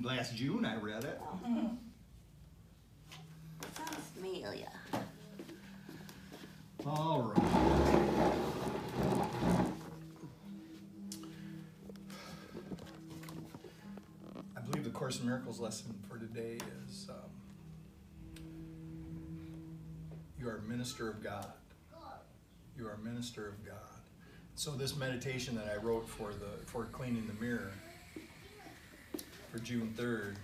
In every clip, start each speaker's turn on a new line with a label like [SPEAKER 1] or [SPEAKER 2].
[SPEAKER 1] last June I read it.
[SPEAKER 2] Sounds familiar.
[SPEAKER 1] All right. I believe the Course in Miracles lesson for today is you are a minister of God. You are a minister of God. So this meditation that I wrote for cleaning the mirror for June 3rd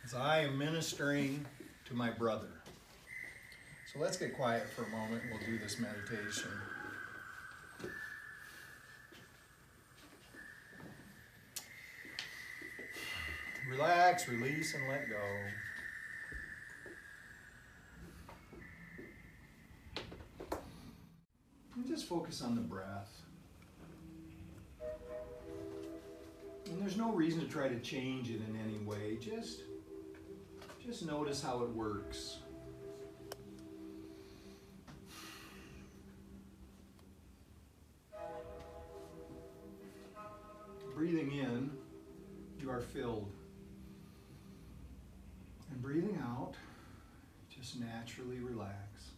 [SPEAKER 1] is I am ministering to my brother. So let's get quiet for a moment and we'll do this meditation. Relax, release, and let go. And just focus on the breath. And there's no reason to try to change it in any way. Just notice how it works. Breathing in, you are filled. And breathing out, just naturally relax.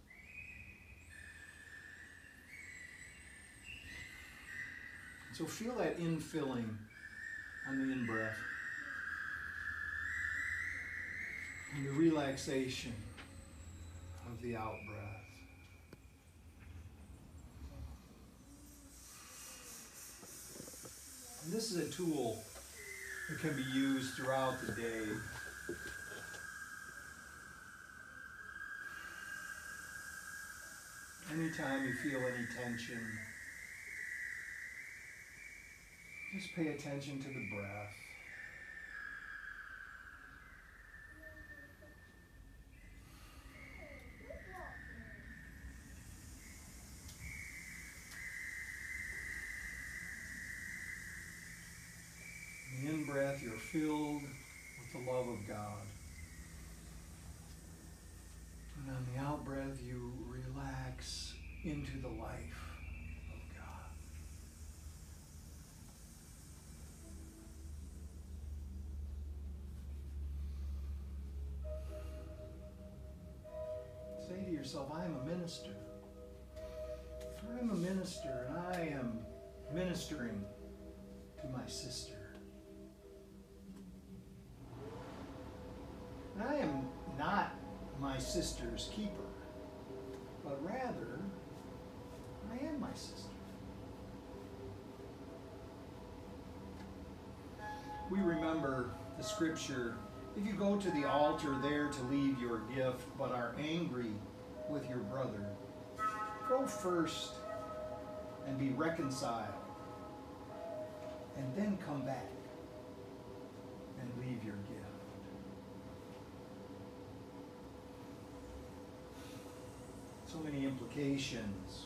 [SPEAKER 1] So feel that infilling on the in-breath. And the relaxation of the out-breath. And this is a tool that can be used throughout the day. Anytime you feel any tension, just pay attention to the breath. In the in-breath, you're filled with the love of God. And on the out-breath, you relax into the life of God. Say to yourself, I am a minister. I am a minister, and I am ministering to my sister. And I am not my sister's keeper, but rather, I am my sister. We remember the scripture, if you go to the altar there to leave your gift, but are angry with your brother, go first and be reconciled, and then come back and leave your gift. So many implications,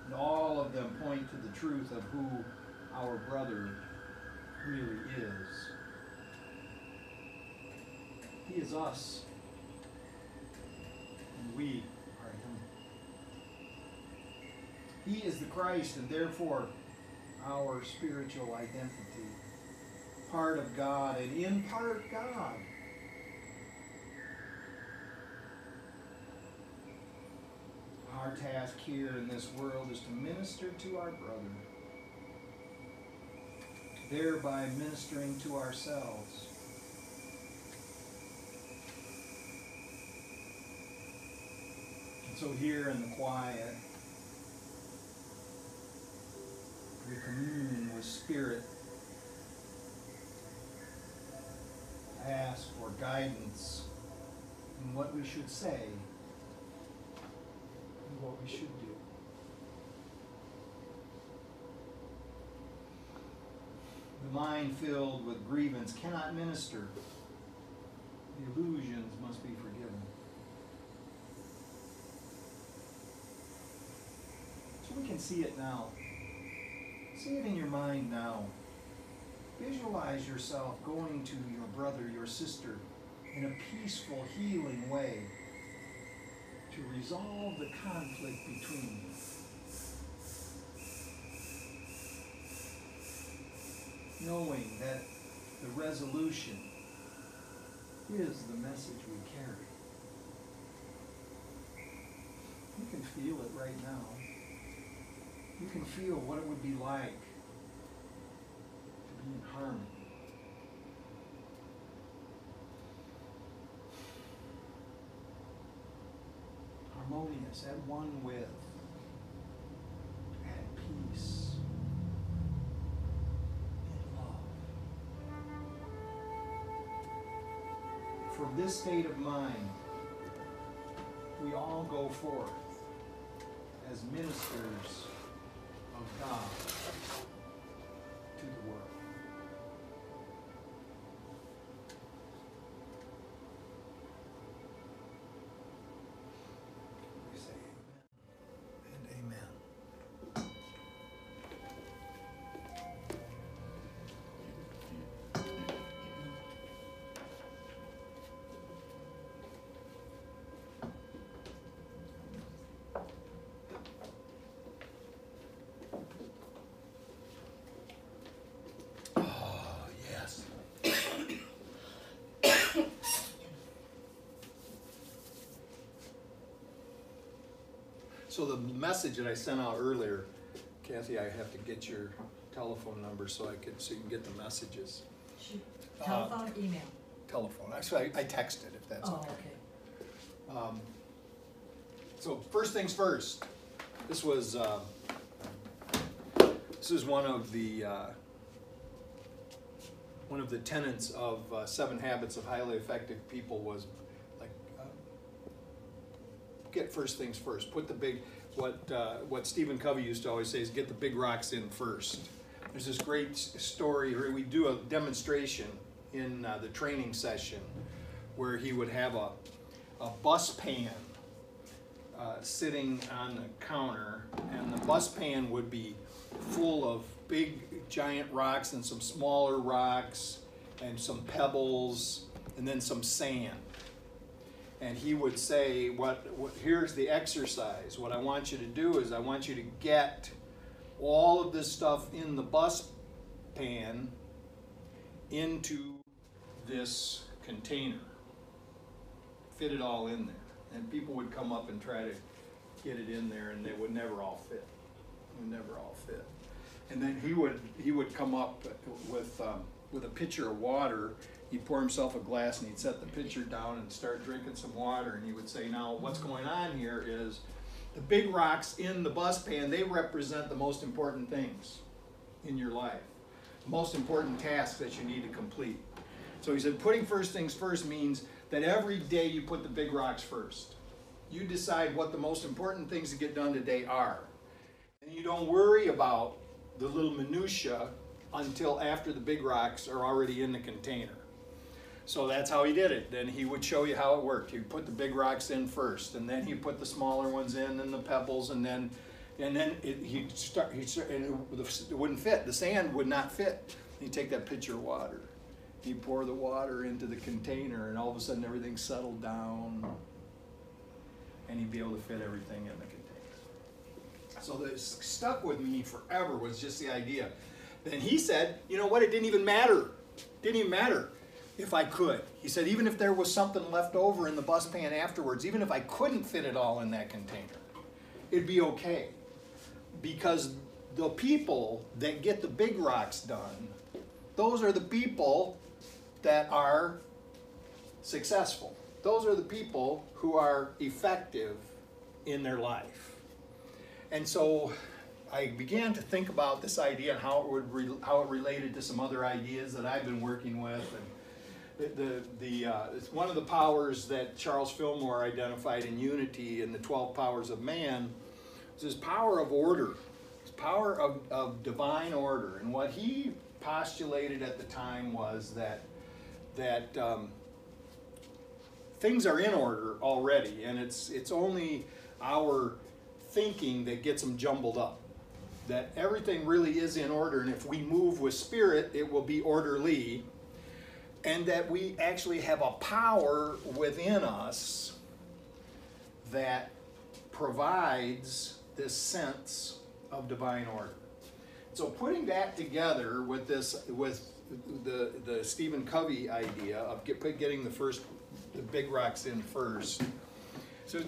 [SPEAKER 1] and all of them point to the truth of who our brother really is. He is us, and we are him. He is the Christ, and therefore our spiritual identity, part of God, and in part God. Our task here in this world is to minister to our brother, thereby ministering to ourselves. And so here in the quiet, your communion with Spirit, ask for guidance in what we should say, what we should do. The mind filled with grievance cannot minister. The illusions must be forgiven. So we can see it now. See it in your mind now. Visualize yourself going to your brother, your sister, in a peaceful, healing way, to resolve the conflict between you. Knowing that the resolution is the message we carry. You can feel it right now. You can feel what it would be like to be in harmony. Harmonious, at one with, at peace, in love. From this state of mind, we all go forth as ministers of God to the world. We say amen and amen. Oh, yes. So the message that I sent out earlier, Kathy, I have to get your telephone number so you can get the messages.
[SPEAKER 3] Telephone or email?
[SPEAKER 1] Telephone. Actually, I texted if that's
[SPEAKER 3] Oh,
[SPEAKER 1] okay.
[SPEAKER 3] okay.
[SPEAKER 1] So first things first. This was one of the tenets of 7 Habits of Highly Effective People was like get first things first. Put the big what Stephen Covey used to always say is get the big rocks in first. There's this great story where we do a demonstration in the training session where he would have a bus pan sitting on the counter, and the bus pan would be full of big giant rocks and some smaller rocks and some pebbles and then some sand. And he would say, here's the exercise. What I want you to do is I want you to get all of this stuff in the bus pan into this container. Fit it all in there. And people would come up and try to get it in there, and they would never all fit. It would never all fit. And then he would come up with a pitcher of water. He'd pour himself a glass and he'd set the pitcher down and start drinking some water. And he would say, now what's going on here is the big rocks in the bus pan, they represent the most important things in your life, the most important tasks that you need to complete. So he said, putting first things first means that every day you put the big rocks first. You decide what the most important things to get done today are. And you don't worry about the little minutia until after the big rocks are already in the container. So that's how he did it. Then he would show you how it worked. He'd put the big rocks in first, and then he'd put the smaller ones in, and the pebbles, and then it wouldn't fit. The sand would not fit. He'd take that pitcher of water. He'd pour the water into the container, and all of a sudden everything settled down, and he'd be able to fit everything in the container. So this stuck with me forever was just the idea. Then he said, you know what, it didn't even matter. It didn't even matter if I could. He said, even if there was something left over in the bus pan afterwards, even if I couldn't fit it all in that container, it'd be okay. Because the people that get the big rocks done, those are the people that are successful. Those are the people who are effective in their life. And so I began to think about this idea and how it related to some other ideas that I've been working with. And it's one of the powers that Charles Fillmore identified in Unity in the 12 Powers of Man was this power of order, this power of divine order. And what he postulated at the time was that things are in order already, and it's only our thinking that gets them jumbled up. That everything really is in order, and if we move with spirit, it will be orderly. And that we actually have a power within us that provides this sense of divine order. So putting that together with this, with the Stephen Covey idea of getting the big rocks in first. So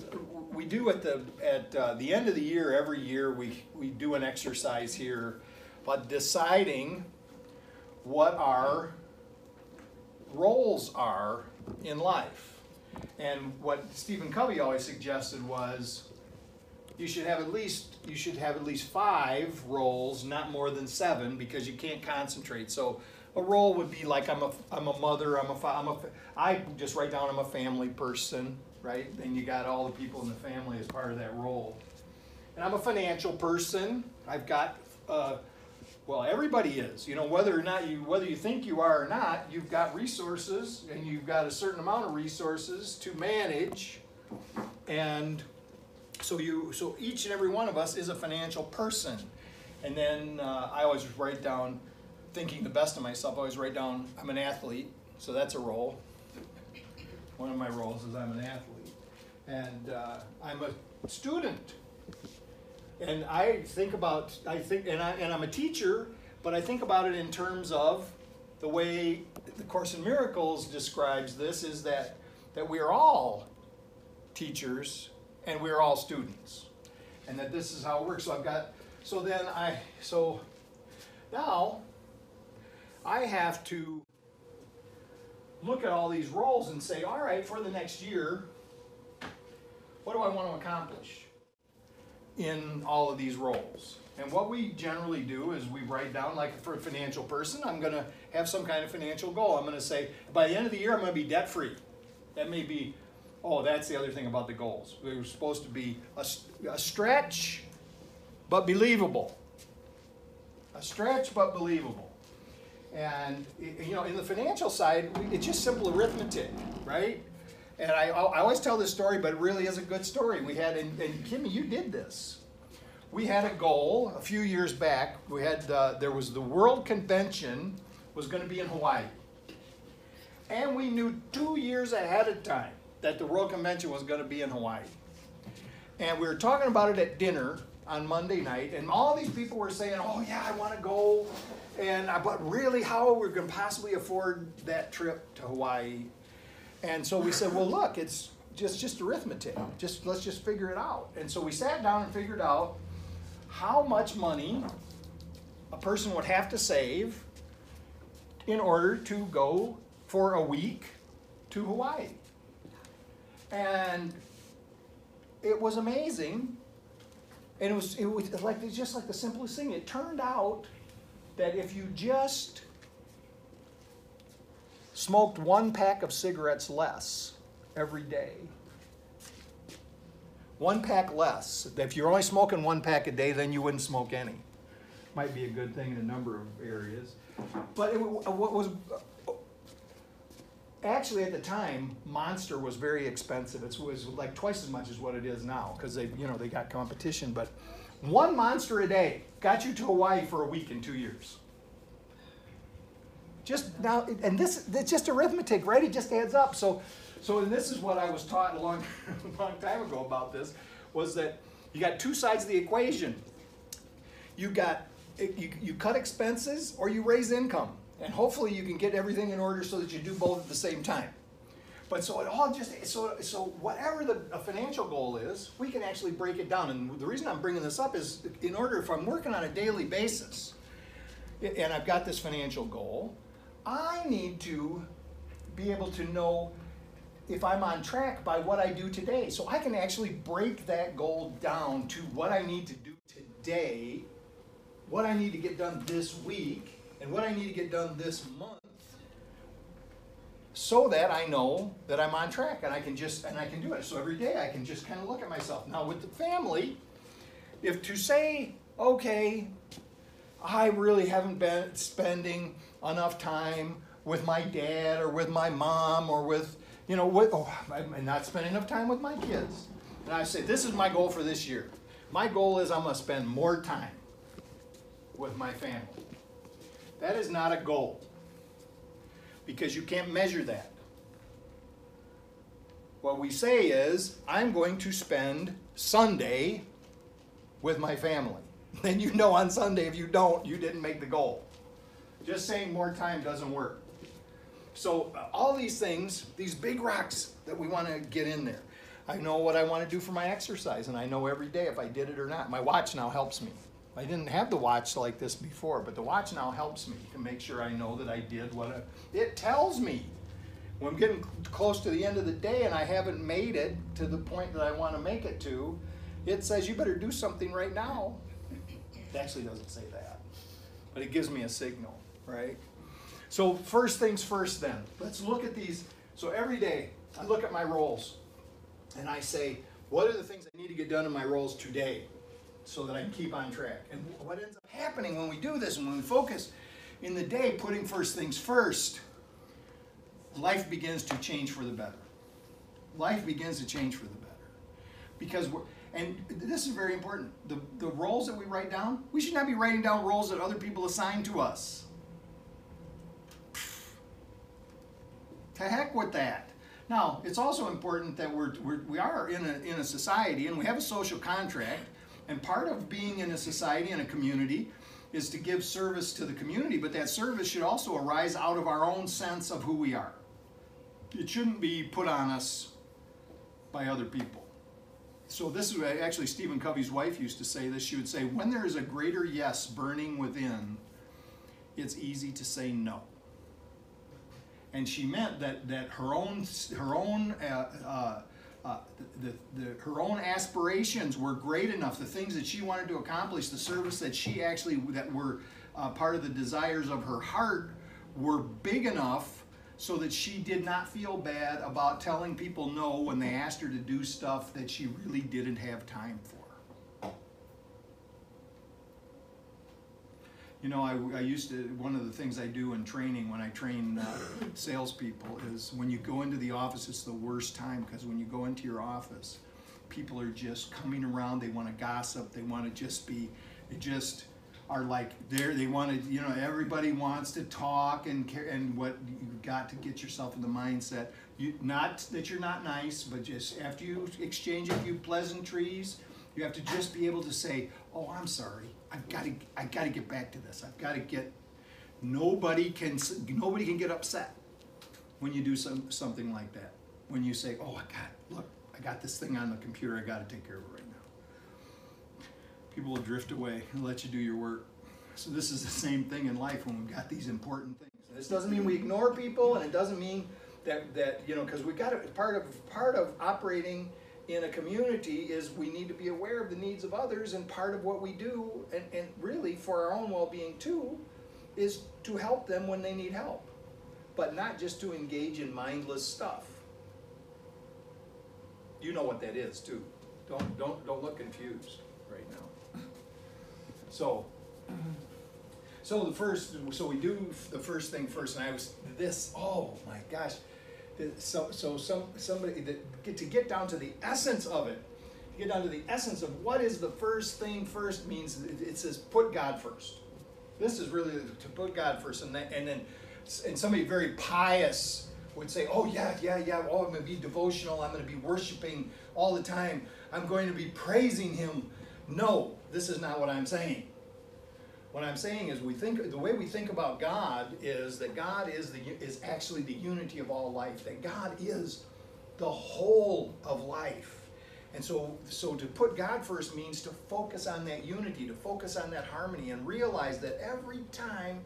[SPEAKER 1] we do at the end of the year, every year we do an exercise here about deciding what our roles are in life. And what Stephen Covey always suggested was you should have at least 5 roles, not more than 7, because you can't concentrate. So a role would be like I'm a mother, I just write down I'm a family person, right? And you got all the people in the family as part of that role. And I'm a financial person. I've got well, everybody is. You know, whether you think you are or not, you've got resources, and you've got a certain amount of resources to manage. And so each and every one of us is a financial person. And then I always write down, thinking the best of myself, I always write down I'm an athlete. So that's a role. One of my roles is I'm an athlete. And I'm a student. And and I'm a teacher, but I think about it in terms of the way the Course in Miracles describes this, is that we are all teachers and we are all students. And that this is how it works. So now I have to look at all these roles and say, all right, for the next year, what do I want to accomplish in all of these roles? And what we generally do is we write down, like for a financial person, I'm going to have some kind of financial goal. I'm going to say, by the end of the year, I'm going to be debt-free. That may be, that's the other thing about the goals. They're supposed to be a stretch, but believable. A stretch, but believable. And, in the financial side, it's just simple arithmetic, right? And I always tell this story, but it really is a good story. We had, and Kimmy, you did this. We had a goal a few years back. We had, there was the World Convention was going to be in Hawaii. And we knew 2 years ahead of time that the World Convention was going to be in Hawaii. And we were talking about it at dinner on Monday night, and all these people were saying, oh yeah, I want to go. But really, how are we going to possibly afford that trip to Hawaii? And so we said, well, look, it's just arithmetic. Let's just figure it out. And so we sat down and figured out how much money a person would have to save in order to go for a week to Hawaii. And it was amazing. And it was just like the simplest thing. It turned out that if you just smoked 1 pack of cigarettes less every day, 1 pack less. If you're only smoking 1 pack a day, then you wouldn't smoke any. Might be a good thing in a number of areas. But what was actually at the time, Monster was very expensive. It was like twice as much as what it is now, because they got competition. But 1 Monster a day got you to Hawaii for a week in 2 years. Just now, and it's just arithmetic, right? It just adds up. So and this is what I was taught a long time ago about this, was that you got 2 sides of the equation. You cut expenses or you raise income, and hopefully you can get everything in order so that you do both at the same time. But so it all so whatever a financial goal is, we can actually break it down. And the reason I'm bringing this up is in order, if I'm working on a daily basis, and I've got this financial goal, I need to be able to know if I'm on track by what I do today. So I can actually break that goal down to what I need to do today, what I need to get done this week, and what I need to get done this month, so that I know that I'm on track and I can do it. So every day I can just kind of look at myself. Now with the family, if to say, okay, I really haven't been spending enough time with my dad or with my mom or with, I'm not spending enough time with my kids. And I say, this is my goal for this year. My goal is I'm going to spend more time with my family. That is not a goal, because you can't measure that. What we say is, I'm going to spend Sunday with my family. then you know on Sunday if you don't, you didn't make the goal. Just saying more time doesn't work. So all these things, these big rocks that we want to get in there. I know what I want to do for my exercise, and I know every day if I did it or not. My watch now helps me. I didn't have the watch like this before, but the watch now helps me to make sure I know that I did what it tells me. When I'm getting close to the end of the day and I haven't made it to the point that I want to make it to, it says you better do something right now. It actually doesn't say that, but it gives me a signal, right? So first things first then. Let's look at these. So every day I look at my roles and I say, what are the things I need to get done in my roles today so that I can keep on track? And what ends up happening when we do this and when we focus in the day, putting first things first, life begins to change for the better. Life begins to change for the better. Because and this is very important. The roles that we write down, we should not be writing down roles that other people assign to us. To heck with that. Now, it's also important that we are in a society and we have a social contract, and part of being in a society and a community is to give service to the community, but that service should also arise out of our own sense of who we are. It shouldn't be put on us by other people. So this is what actually Stephen Covey's wife used to say this. She would say, when there is a greater yes burning within, it's easy to say no. And she meant that her own aspirations were great enough. The things that she wanted to accomplish, the service that she actually that were part of the desires of her heart, were big enough so that she did not feel bad about telling people no when they asked her to do stuff that she really didn't have time for. You know, I used to, one of the things I do in training when I train salespeople is when you go into the office, it's the worst time, because when you go into your office, people are just coming around, they want to gossip, they want to just be, they just are like, they want to, you know, everybody wants to talk, and what you've got to get yourself in the mindset, not that you're not nice, but just after you exchange a few pleasantries, you have to just be able to say, oh, I'm sorry. I've got to get back to this. I've got to get. Nobody can get upset when you do something like that. When you say, "Oh, I got this thing on the computer. I got to take care of it right now." People will drift away and let you do your work. So this is the same thing in life when we've got these important things. And this doesn't mean we ignore people, and it doesn't mean that you know, because we got to part of operating in a community is we need to be aware of the needs of others, and part of what we do, and really for our own well-being too, is to help them when they need help, but not just to engage in mindless stuff. You know what that is too. Don't look confused right now. So we do the first thing first, and oh my gosh. Somebody that to get down to the essence of it, get down to the essence of what is the first thing first means. It says put God first. This is really to put God first, and somebody very pious would say, oh yeah. Oh, I'm going to be devotional. I'm going to be worshiping all the time. I'm going to be praising Him. No, this is not what I'm saying. What I'm saying is the way we think about God is that God is actually the unity of all life, that God is the whole of life. And so to put God first means to focus on that unity, to focus on that harmony, and realize that every time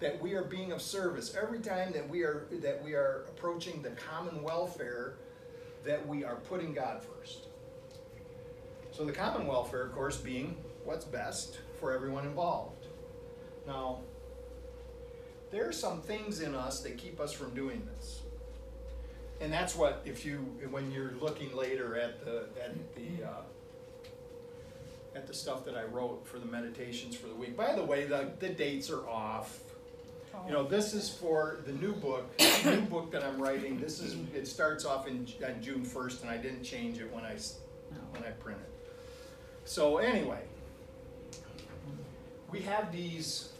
[SPEAKER 1] that we are being of service, every time that we are approaching the common welfare, that we are putting God first. So the common welfare, of course, being what's best for everyone involved. Now, there are some things in us that keep us from doing this, and that's what when you're looking later at the stuff that I wrote for the meditations for the week. By the way, the dates are off. You know, this is for the new book that I'm writing. It starts off on June 1st, and I didn't change it when I printed. So anyway. We have these,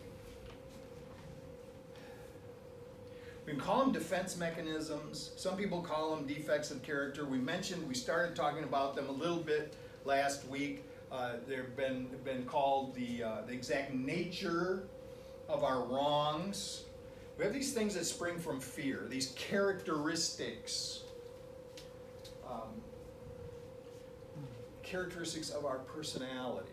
[SPEAKER 1] we can call them defense mechanisms. Some people call them defects of character. We started talking about them a little bit last week. They've been called the exact nature of our wrongs. We have these things that spring from fear, these characteristics. Characteristics of our personality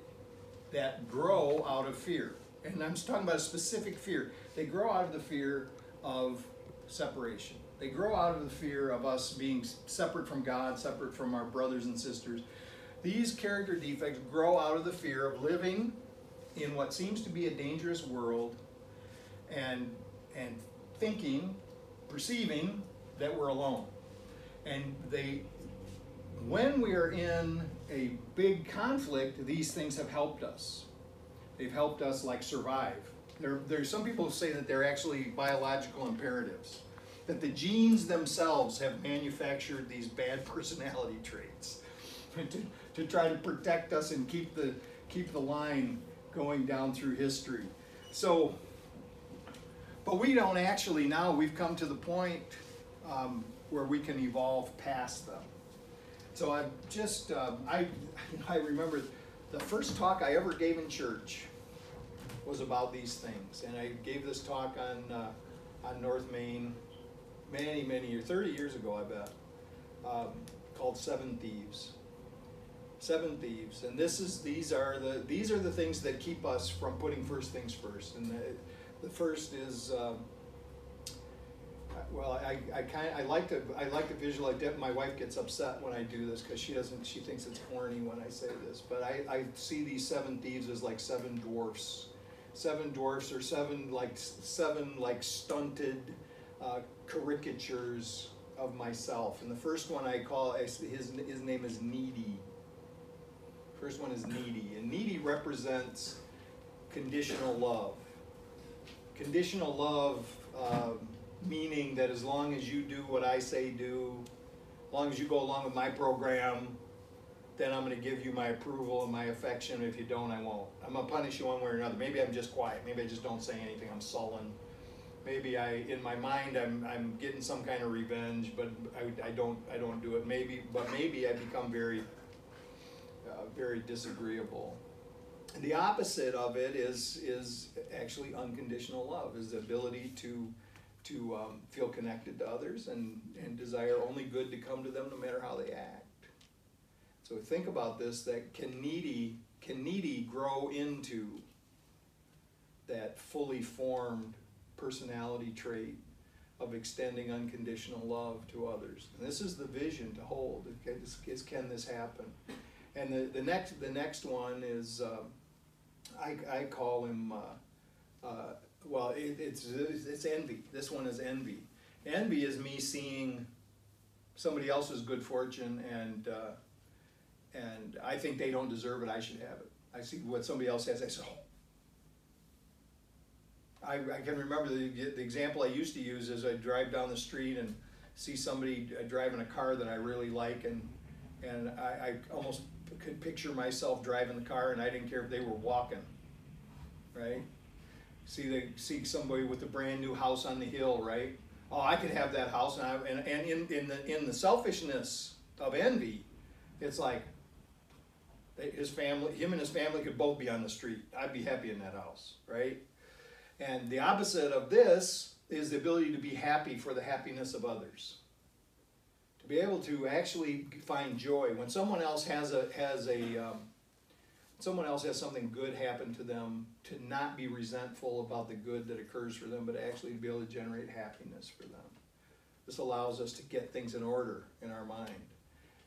[SPEAKER 1] that grow out of fear. And I'm just talking about a specific fear. They grow out of the fear of separation. They grow out of the fear of us being separate from God, separate from our brothers and sisters. These character defects grow out of the fear of living in what seems to be a dangerous world and thinking, perceiving that we're alone. And when we are in a big conflict, these things have helped us. They've helped us like survive. There's some people who say that they're actually biological imperatives, that the genes themselves have manufactured these bad personality traits to try to protect us and keep the line going down through history. So, but we don't actually now. We've come to the point where we can evolve past them. So I've just, I remember the first talk I ever gave in church was about these things. And I gave this talk on North Main many years, 30 years ago, I bet, called Seven Thieves. Seven Thieves. And these are the things that keep us from putting first things first. And the first is, well, I like to visualize. My wife gets upset when I do this because she thinks it's corny when I say this. But I see these seven thieves as like seven dwarfs or seven stunted caricatures of myself. And the first one I call his name is Needy. First one is Needy, and Needy represents conditional love. Conditional love. Meaning that as long as you do what I say do, as long as you go along with my program, then I'm going to give you my approval and my affection. If you don't, I won't. I'm going to punish you one way or another. Maybe I'm just quiet. Maybe I just don't say anything. I'm sullen. Maybe in my mind, I'm getting some kind of revenge, but I don't do it. Maybe I become very disagreeable. And the opposite of it is actually unconditional love, is the ability to feel connected to others and desire only good to come to them no matter how they act. So think about this, that can needy grow into that fully formed personality trait of extending unconditional love to others. And this is the vision to hold. Can this happen? And the next one is, I call him, well, it's envy. This one is envy. Envy is me seeing somebody else's good fortune and I think they don't deserve it. I should have it. I see what somebody else has. I say, oh. I can remember the example I used to use is I drive down the street and see somebody driving a car that I really like, and I almost could picture myself driving the car, and I didn't care if they were walking, right? See somebody with a brand new house on the hill, right? Oh, I could have that house, and in the selfishness of envy, it's like him and his family could both be on the street. I'd be happy in that house, right? And the opposite of this is the ability to be happy for the happiness of others. To be able to actually find joy when someone else has something good happen to them, to not be resentful about the good that occurs for them, but actually to be able to generate happiness for them. This allows us to get things in order in our mind.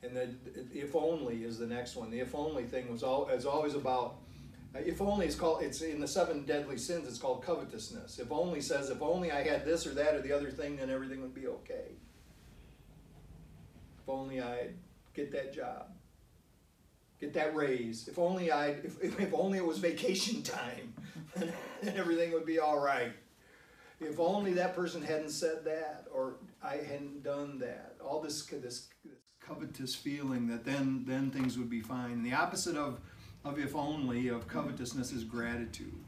[SPEAKER 1] And then if only is the next one. The if only thing is always about, if only it's in the 7 deadly sins, it's called covetousness. If only says, if only I had this or that or the other thing, then everything would be okay. If only I'd get that job, get that raise. If only if only it was vacation time, then everything would be all right. If only that person hadn't said that, or I hadn't done that. All this covetous feeling that then things would be fine. And the opposite of if only, of covetousness, is gratitude.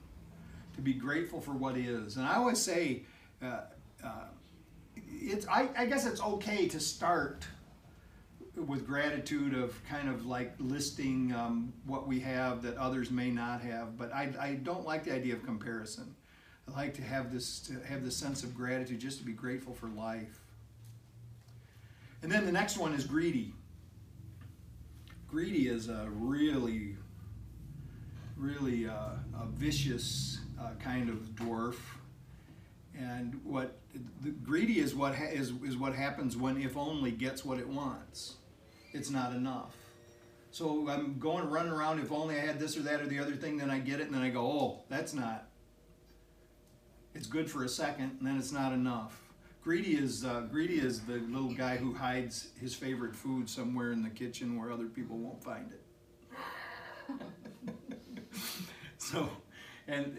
[SPEAKER 1] To be grateful for what is. And I always say, I guess it's okay to start with gratitude of kind of like listing what we have that others may not have, but I don't like the idea of comparison. I like to have this sense of gratitude, just to be grateful for life. And then the next one is greedy. Greedy is a really a vicious kind of dwarf. And greedy is what happens when if only gets what it wants. It's not enough. So I'm running around, if only I had this or that or the other thing, then I get it, and then I go, oh, that's not. It's good for a second, and then it's not enough. Greedy is the little guy who hides his favorite food somewhere in the kitchen where other people won't find it. So, and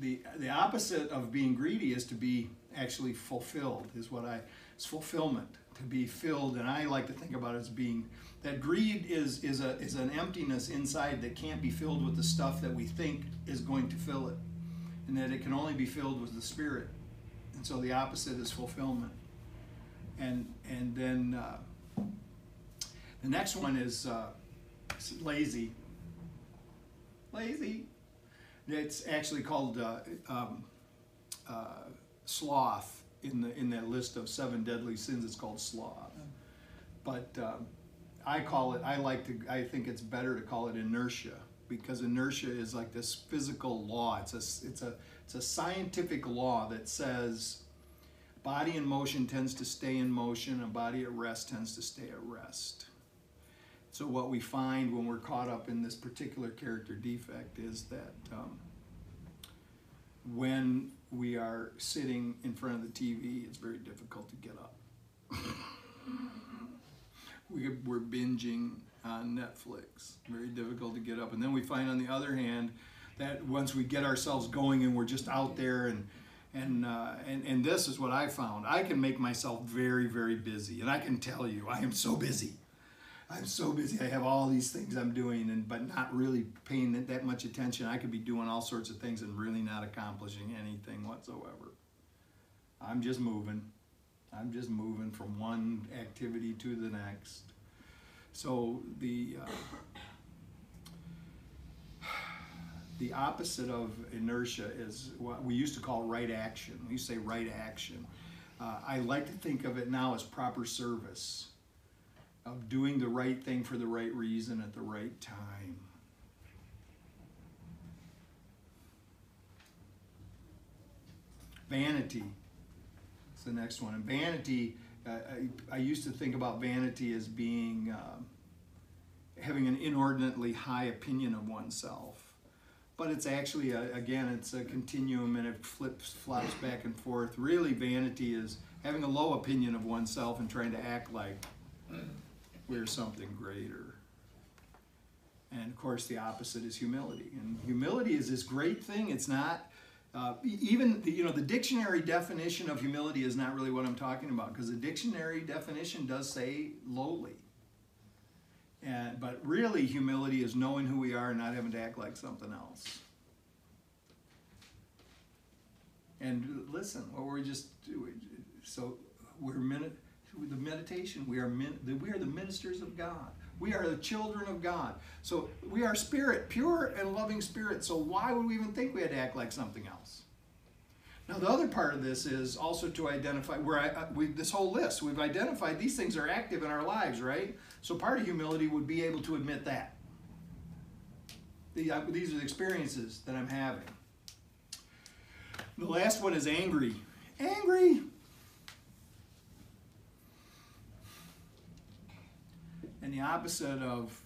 [SPEAKER 1] the opposite of being greedy is to be actually fulfilled. It's fulfillment, to be filled. And I like to think about it as being that greed is an emptiness inside that can't be filled with the stuff that we think is going to fill it, and that it can only be filled with the Spirit. And so the opposite is fulfillment. And then the next one is lazy. Lazy. It's actually called sloth in that list of 7 deadly sins. It's called sloth. But I think it's better to call it inertia, because inertia is like this physical law. It's a scientific law that says body in motion tends to stay in motion, a body at rest tends to stay at rest. So what we find when we're caught up in this particular character defect is that when we are sitting in front of the TV, it's very difficult to get up. We're binging on Netflix, very difficult to get up. And then we find, on the other hand, that once we get ourselves going and we're just out there, and this is what I found. I can make myself very, very busy, and I can tell you, I am so busy. I'm so busy. I have all these things I'm doing, but not really paying that much attention. I could be doing all sorts of things and really not accomplishing anything whatsoever. I'm just moving. I'm just moving from one activity to the next. So the opposite of inertia is what we used to call right action. We used to say right action. I like to think of it now as proper service, of doing the right thing for the right reason at the right time. Vanity is the next one. And vanity, I used to think about vanity as being having an inordinately high opinion of oneself. But it's actually, it's a continuum, and it flops back and forth. Really, vanity is having a low opinion of oneself and trying to act like we're something greater. And of course, the opposite is humility. And humility is this great thing. It's not, the dictionary definition of humility is not really what I'm talking about, because the dictionary definition does say lowly. But really, humility is knowing who we are and not having to act like something else. And listen, what we're just doing. So the meditation. We are the ministers of God. We are the children of God. So we are spirit, pure and loving spirit. So why would we even think we had to act like something else? Now, the other part of this is also to identify, this whole list, we've identified these things are active in our lives, right? So part of humility would be able to admit that. These are the experiences that I'm having. The last one is angry. Angry! And the opposite of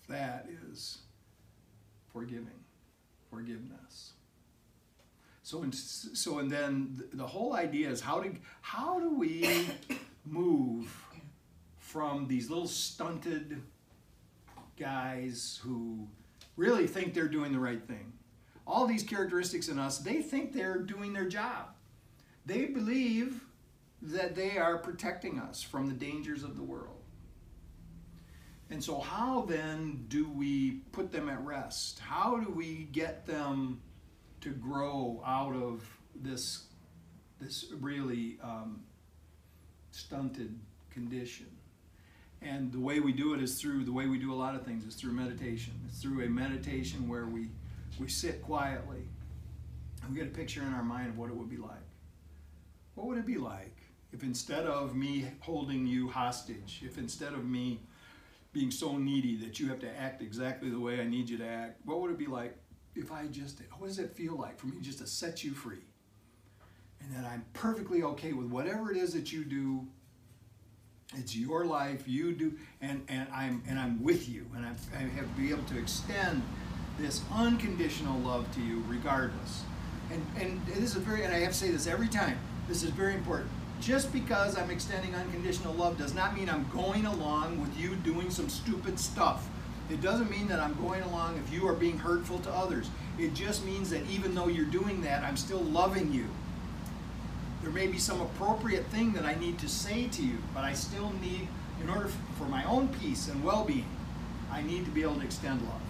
[SPEAKER 1] that is forgiveness. And then the whole idea is how do we move from these little stunted guys who really think they're doing the right thing. All these characteristics in us, they think they're doing their job. They believe that they are protecting us from the dangers of the world. And so how then do we put them at rest? How do we get them to grow out of this really stunted condition?
[SPEAKER 4] And the way we do it is through, the way we do a lot of things is through meditation. It's through a meditation where we sit quietly and we get a picture in our mind of what it would be like. What would it be like if instead of me holding you hostage, if instead of me being so needy that you have to act exactly the way I need you to act, what would it be like if I just, what does it feel like for me just to set you free? And that I'm perfectly okay with whatever it is that you do. It's your life, you do, and I'm with you, and I have to be able to extend this unconditional love to you regardless. And this is very, and I have to say this every time, this is very important. Just because I'm extending unconditional love does not mean I'm going along with you doing some stupid stuff. It doesn't mean that I'm going along if you are being hurtful to others. It just means that even though you're doing that, I'm still loving you. There may be some appropriate thing that I need to say to you, but I still need, in order for my own peace and well-being, I need to be able to extend love.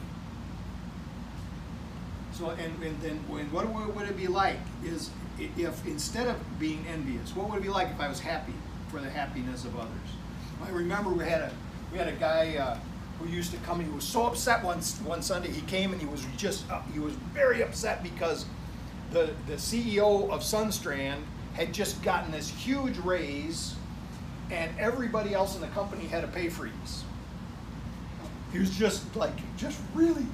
[SPEAKER 4] So, and then what would it be like is if instead of being envious, what would it be like if I was happy for the happiness of others? I remember we had a guy who used to come. He was so upset one Sunday. He came and he was very upset because the CEO of Sunstrand had just gotten this huge raise, and everybody else in the company had a pay freeze. He was really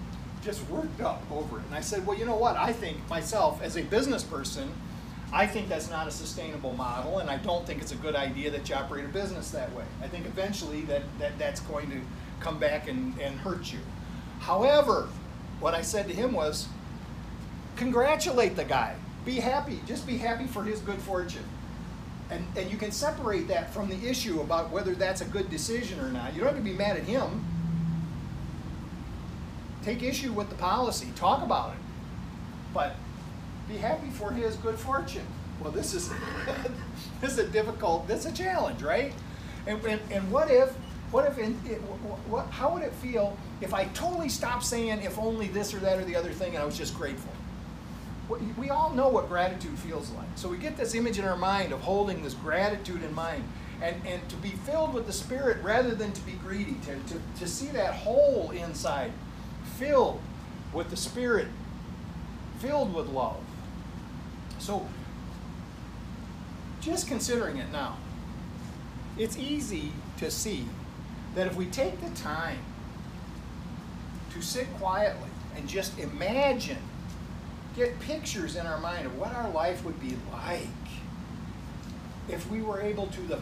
[SPEAKER 4] worked up over it. And I said, well, you know what? I think myself, as a business person, I think that's not a sustainable model, and I don't think it's a good idea that you operate a business that way. I think eventually that's going to come back and hurt you. However, what I said to him was, congratulate the guy. Be happy. Just be happy for his good fortune. And you can separate that from the issue about whether that's a good decision or not. You don't have to be mad at him. Take issue with the policy. Talk about it. But be happy for his good fortune. Well, this is a challenge, right? And how would it feel if I totally stopped saying if only this or that or the other thing and I was just grateful? We all know what gratitude feels like. So we get this image in our mind of holding this gratitude in mind and to be filled with the Spirit rather than to be greedy, to see that hole inside filled with the Spirit, filled with love. So just considering it now, it's easy to see that if we take the time to sit quietly and just imagine, get pictures in our mind of what our life would be like if we were able to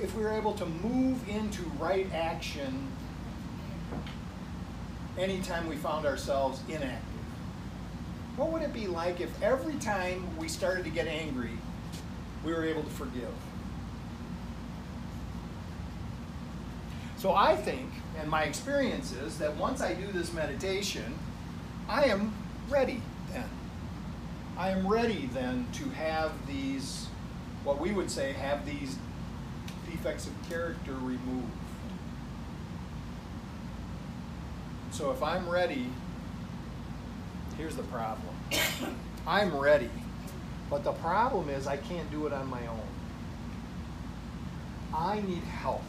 [SPEAKER 4] if we were able to move into right action anytime we found ourselves inactive. What would it be like if every time we started to get angry, we were able to forgive? So I think, and my experience is, that once I do this meditation, I am ready then. I am ready then to have these, what we would say, have these defects of character removed. So if I'm ready, here's the problem. I'm ready, but the problem is I can't do it on my own. I need help.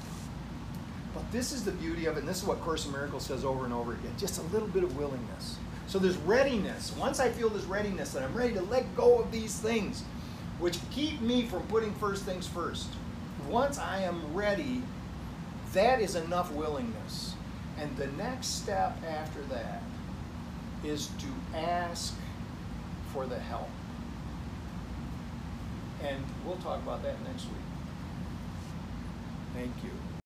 [SPEAKER 4] But this is the beauty of it, and this is what Course in Miracles says over and over again, just a little bit of willingness. So there's readiness. Once I feel this readiness that I'm ready to let go of these things, which keep me from putting first things first. Once I am ready, that is enough willingness. And the next step after that is to ask for the help. And we'll talk about that next week. Thank you.